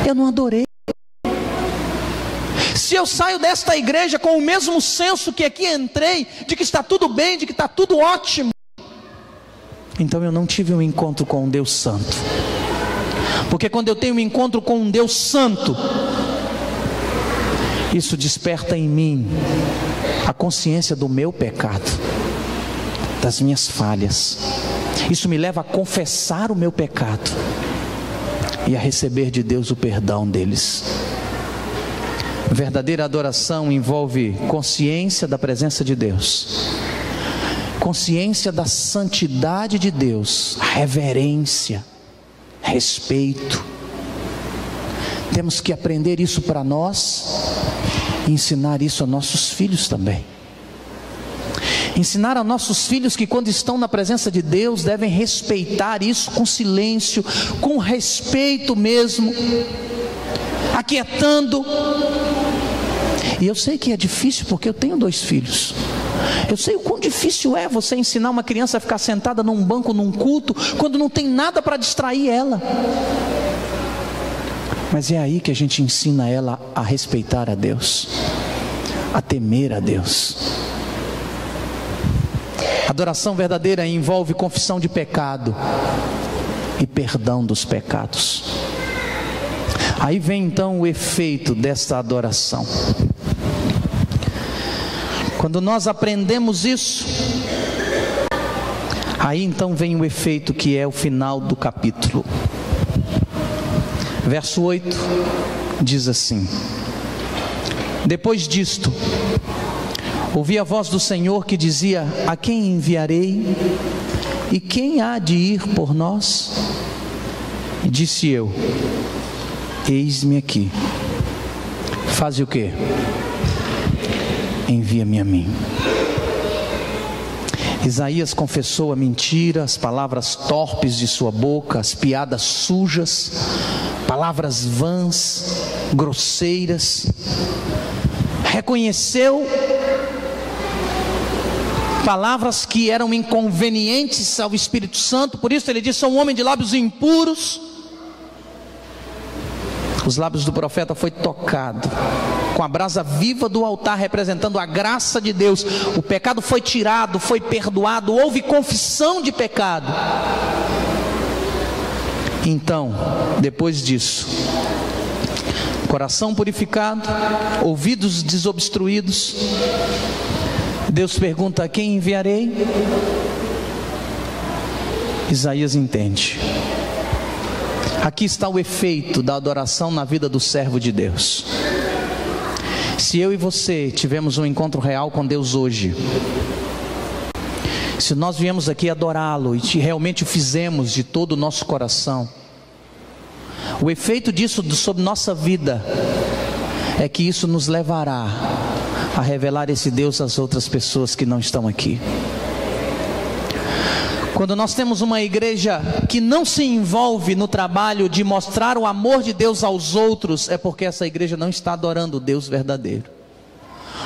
eu não adorei. Se eu saio desta igreja com o mesmo senso que aqui entrei, de que está tudo bem, de que está tudo ótimo, então eu não tive um encontro com um Deus santo. Porque quando eu tenho um encontro com um Deus santo, isso desperta em mim a consciência do meu pecado, das minhas falhas. Isso me leva a confessar o meu pecado e a receber de Deus o perdão deles. Verdadeira adoração envolve consciência da presença de Deus, consciência da santidade de Deus, reverência, respeito. Temos que aprender isso para nós e ensinar isso a nossos filhos também. Ensinar a nossos filhos que quando estão na presença de Deus devem respeitar isso com silêncio, com respeito mesmo, aquietando. E eu sei que é difícil porque eu tenho 2 filhos. Eu sei o quão difícil é você ensinar uma criança a ficar sentada num banco, num culto, quando não tem nada para distrair ela. Mas é aí que a gente ensina ela a respeitar a Deus, a temer a Deus. Adoração verdadeira envolve confissão de pecado e perdão dos pecados. Aí vem então o efeito desta adoração. Quando nós aprendemos isso, aí então vem o efeito que é o final do capítulo. Verso 8 diz assim: depois disto, ouvi a voz do Senhor que dizia: a quem enviarei? E quem há de ir por nós? E disse eu: eis-me aqui. Faze o quê? Envia-me a mim. Isaías confessou a mentira, as palavras torpes de sua boca, as piadas sujas, palavras vãs, grosseiras. Reconheceu palavras que eram inconvenientes ao Espírito Santo, por isso ele disse: sou um homem de lábios impuros. Os lábios do profeta foi tocado com a brasa viva do altar, representando a graça de Deus. O pecado foi tirado, foi perdoado, houve confissão de pecado. Então, depois disso, coração purificado, ouvidos desobstruídos, Deus pergunta: a quem enviarei? Isaías entende. Aqui está o efeito da adoração na vida do servo de Deus. Se eu e você tivemos um encontro real com Deus hoje, se nós viemos aqui adorá-lo e realmente o fizemos de todo o nosso coração, o efeito disso sobre nossa vida é que isso nos levará a revelar esse Deus às outras pessoas que não estão aqui. Quando nós temos uma igreja que não se envolve no trabalho de mostrar o amor de Deus aos outros, é porque essa igreja não está adorando o Deus verdadeiro.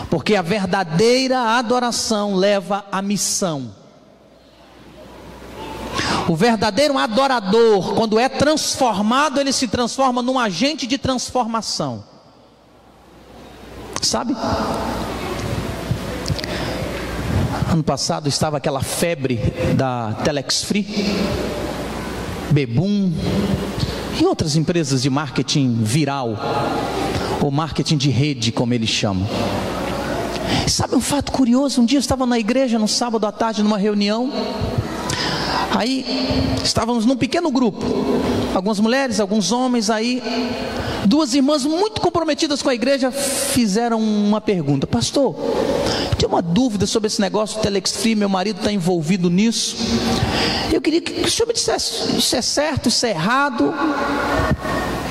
Porque a verdadeira adoração leva à missão. O verdadeiro adorador, quando é transformado, ele se transforma num agente de transformação. Sabe? Ano passado estava aquela febre da Telex Free, Bebum e outras empresas de marketing viral, ou marketing de rede, como eles chamam. E sabe um fato curioso? Um dia eu estava na igreja, no sábado à tarde, numa reunião. Aí estávamos num pequeno grupo, algumas mulheres, alguns homens. Aí duas irmãs muito comprometidas com a igreja fizeram uma pergunta: pastor, tem uma dúvida sobre esse negócio do Telex Free, meu marido está envolvido nisso. Eu queria que o senhor me dissesse, isso é certo, isso é errado,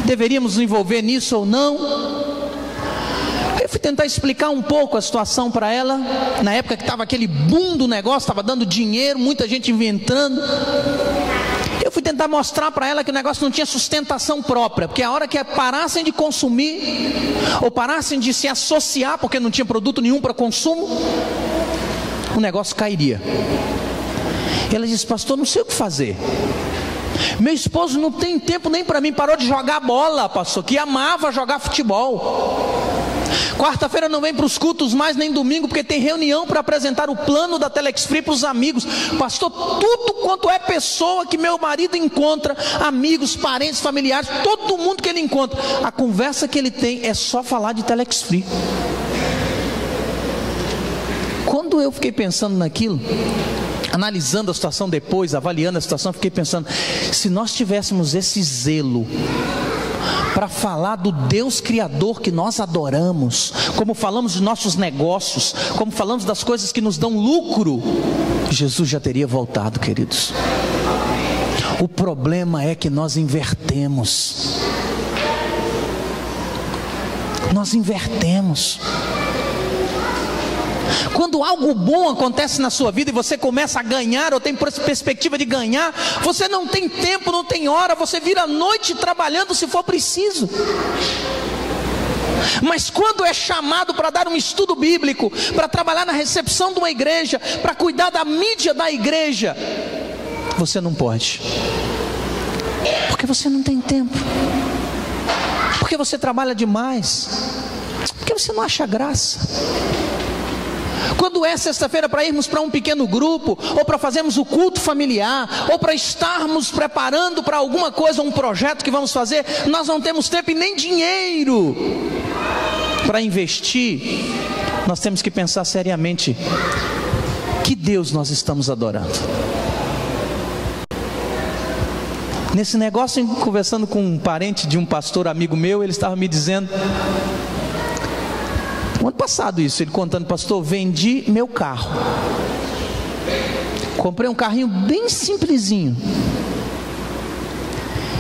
deveríamos nos envolver nisso ou não? Eu fui tentar explicar um pouco a situação para ela, na época que estava aquele boom do negócio, estava dando dinheiro, muita gente inventando. Eu fui tentar mostrar para ela que o negócio não tinha sustentação própria, porque a hora que parassem de consumir, ou parassem de se associar, porque não tinha produto nenhum para consumo, o negócio cairia. Ela disse: pastor, não sei o que fazer. Meu esposo não tem tempo nem para mim, parou de jogar bola, pastor, que amava jogar futebol. Quarta-feira não vem para os cultos mais, nem domingo, porque tem reunião para apresentar o plano da Telex Free para os amigos. Pastor, tudo quanto é pessoa que meu marido encontra, amigos, parentes, familiares, todo mundo que ele encontra, a conversa que ele tem é só falar de Telex Free. Quando eu fiquei pensando naquilo, analisando a situação depois, avaliando a situação, fiquei pensando: se nós tivéssemos esse zelo para falar do Deus Criador que nós adoramos, como falamos de nossos negócios, como falamos das coisas que nos dão lucro, Jesus já teria voltado, queridos. O problema é que nós invertemos. Nós invertemos. Quando algo bom acontece na sua vida e você começa a ganhar, ou tem perspectiva de ganhar, você não tem tempo, não tem hora, você vira a noite trabalhando se for preciso. Mas quando é chamado para dar um estudo bíblico, para trabalhar na recepção de uma igreja, para cuidar da mídia da igreja, você não pode, porque você não tem tempo, porque você trabalha demais, porque você não acha graça. Quando é sexta-feira para irmos para um pequeno grupo, ou para fazermos o culto familiar, ou para estarmos preparando para alguma coisa, um projeto que vamos fazer, nós não temos tempo e nem dinheiro para investir. Nós temos que pensar seriamente: que Deus nós estamos adorando? Nesse negócio, conversando com um parente de um pastor amigo meu, ele estava me dizendo, ano passado isso, ele contando: pastor, vendi meu carro, comprei um carrinho bem simplesinho,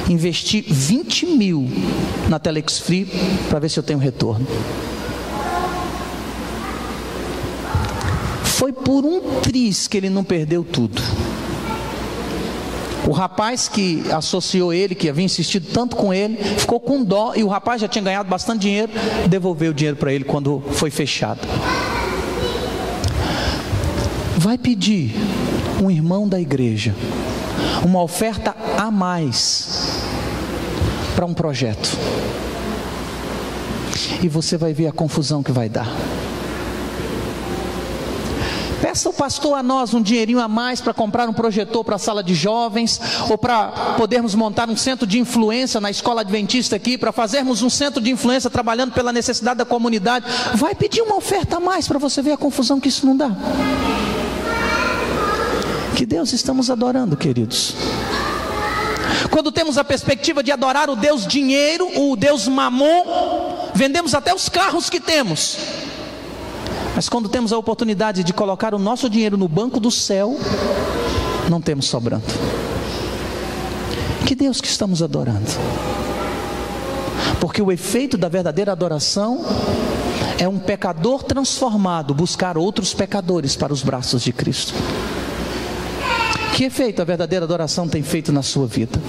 investi 20 mil na Telex Free para ver se eu tenho retorno. Foi por um triz que ele não perdeu tudo. O rapaz que associou ele, que havia insistido tanto com ele, ficou com dó, e o rapaz já tinha ganhado bastante dinheiro, devolveu o dinheiro para ele quando foi fechado. Vai pedir um irmão da igreja uma oferta a mais para um projeto, e você vai ver a confusão que vai dar. Peça o pastor a nós um dinheirinho a mais para comprar um projetor para a sala de jovens, ou para podermos montar um centro de influência na escola adventista aqui, para fazermos um centro de influência trabalhando pela necessidade da comunidade. Vai pedir uma oferta a mais para você ver a confusão que isso não dá. Que Deus estamos adorando, queridos? Quando temos a perspectiva de adorar o Deus dinheiro, o Deus mamon, vendemos até os carros que temos. Mas quando temos a oportunidade de colocar o nosso dinheiro no banco do céu, não temos sobrando. Que Deus que estamos adorando? Porque o efeito da verdadeira adoração é um pecador transformado buscar outros pecadores para os braços de Cristo. Que efeito a verdadeira adoração tem feito na sua vida?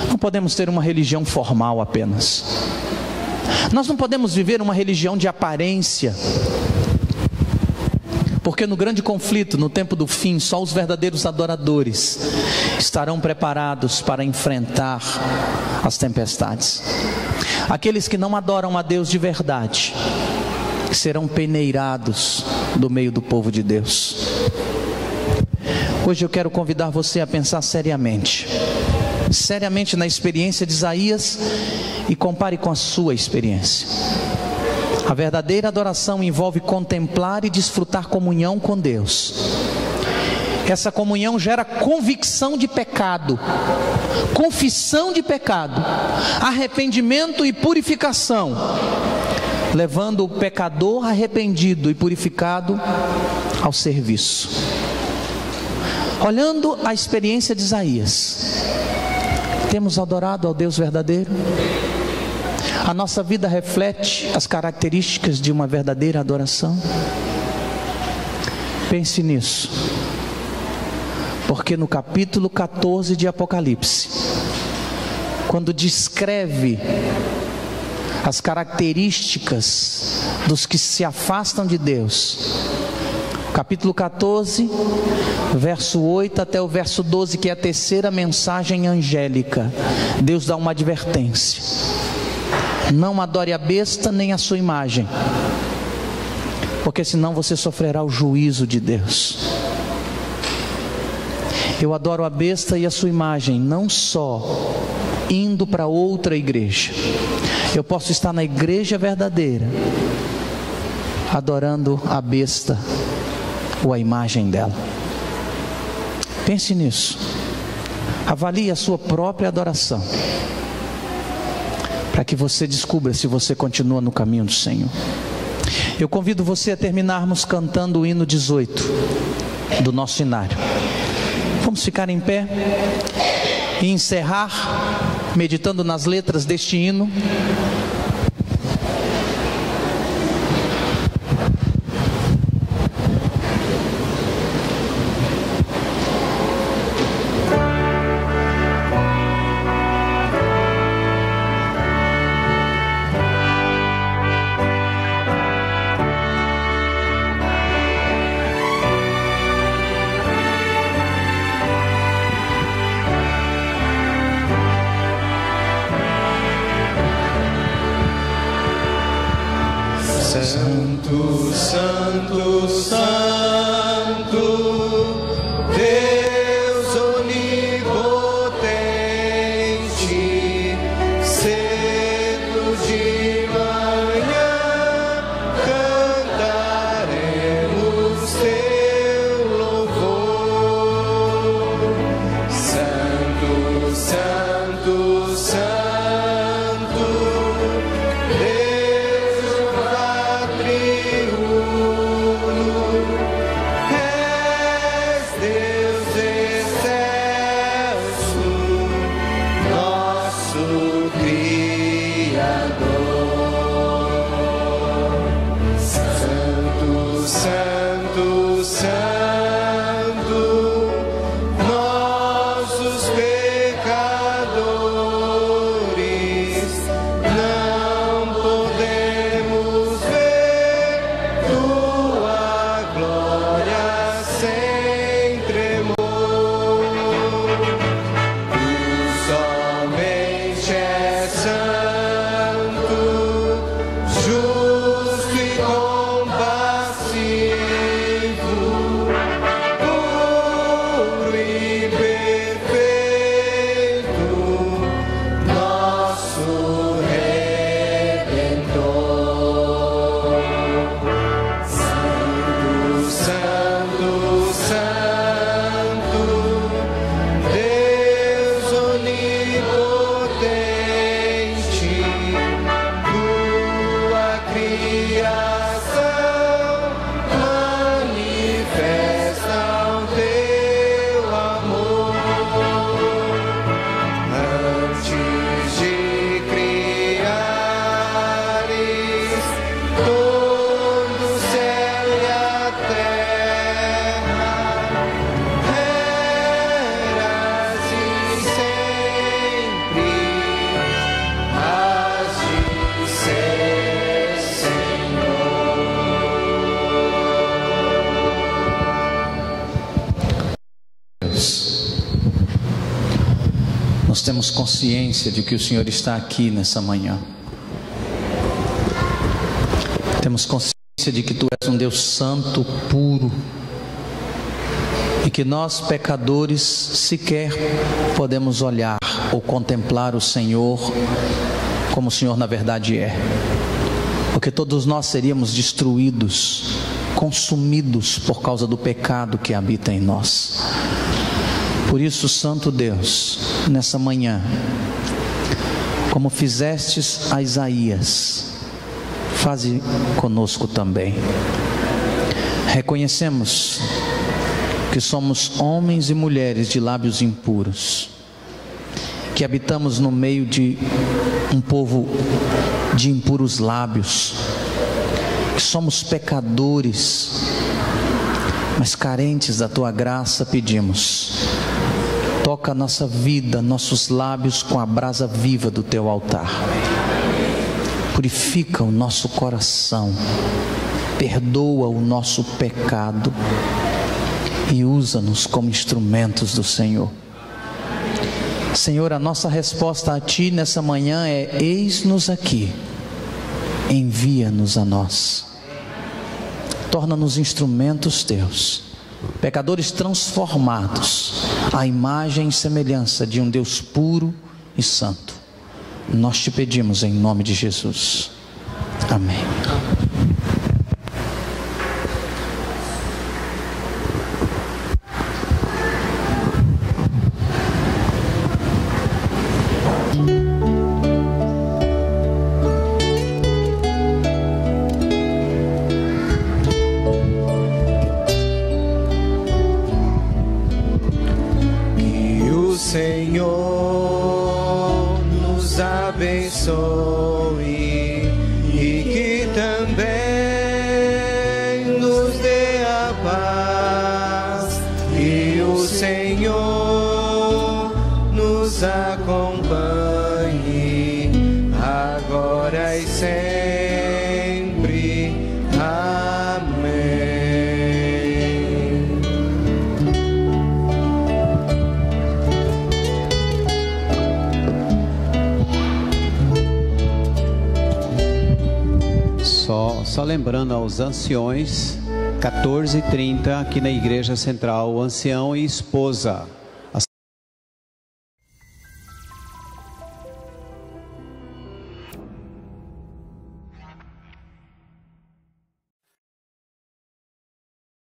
Não podemos ter uma religião formal apenas. Nós não podemos viver uma religião de aparência, porque no grande conflito, no tempo do fim, só os verdadeiros adoradores estarão preparados para enfrentar as tempestades. Aqueles que não adoram a Deus de verdade serão peneirados do meio do povo de Deus. Hoje eu quero convidar você a pensar seriamente na experiência de Isaías e compare com a sua experiência. A verdadeira adoração envolve contemplar e desfrutar comunhão com Deus. Essa comunhão gera convicção de pecado, confissão de pecado, arrependimento e purificação, levando o pecador arrependido e purificado ao serviço. Olhando a experiência de Isaías, temos adorado ao Deus verdadeiro? A nossa vida reflete as características de uma verdadeira adoração? Pense nisso, porque no capítulo 14 de Apocalipse, quando descreve as características dos que se afastam de Deus, capítulo 14, verso 8 até o verso 12, que é a terceira mensagem angélica, Deus dá uma advertência: não adore a besta nem a sua imagem, porque senão você sofrerá o juízo de Deus. Eu adoro a besta e a sua imagem, não só indo para outra igreja. Eu posso estar na igreja verdadeira, adorando a besta ou a imagem dela. Pense nisso. Avalie a sua própria adoração, para que você descubra se você continua no caminho do Senhor. Eu convido você a terminarmos cantando o hino 18 do nosso cenário. Vamos ficar em pé e encerrar meditando nas letras deste hino. Santo, Santo, Santo, Deus onipotente, cedo de manhã cantaremos teu louvor. Santo, Santo, Santo, Nós temos consciência de que o Senhor está aqui nessa manhã. Temos consciência de que Tu és um Deus santo, puro, e que nós, pecadores, sequer podemos olhar ou contemplar o Senhor como o Senhor na verdade é, porque todos nós seríamos destruídos, consumidos por causa do pecado que habita em nós. Por isso, Santo Deus, nessa manhã, como fizestes a Isaías, faze conosco também. Reconhecemos que somos homens e mulheres de lábios impuros, que habitamos no meio de um povo de impuros lábios, que somos pecadores, mas carentes da Tua graça. Pedimos, toca a nossa vida, nossos lábios com a brasa viva do Teu altar, purifica o nosso coração, perdoa o nosso pecado e usa-nos como instrumentos do Senhor. Senhor, a nossa resposta a Ti nessa manhã é: eis-nos aqui, envia-nos a nós, torna-nos instrumentos Teus, pecadores transformados à imagem e semelhança de um Deus puro e santo. Nós Te pedimos em nome de Jesus. Amém. Só lembrando aos anciões, 14h30 aqui na Igreja Central, o ancião e esposa.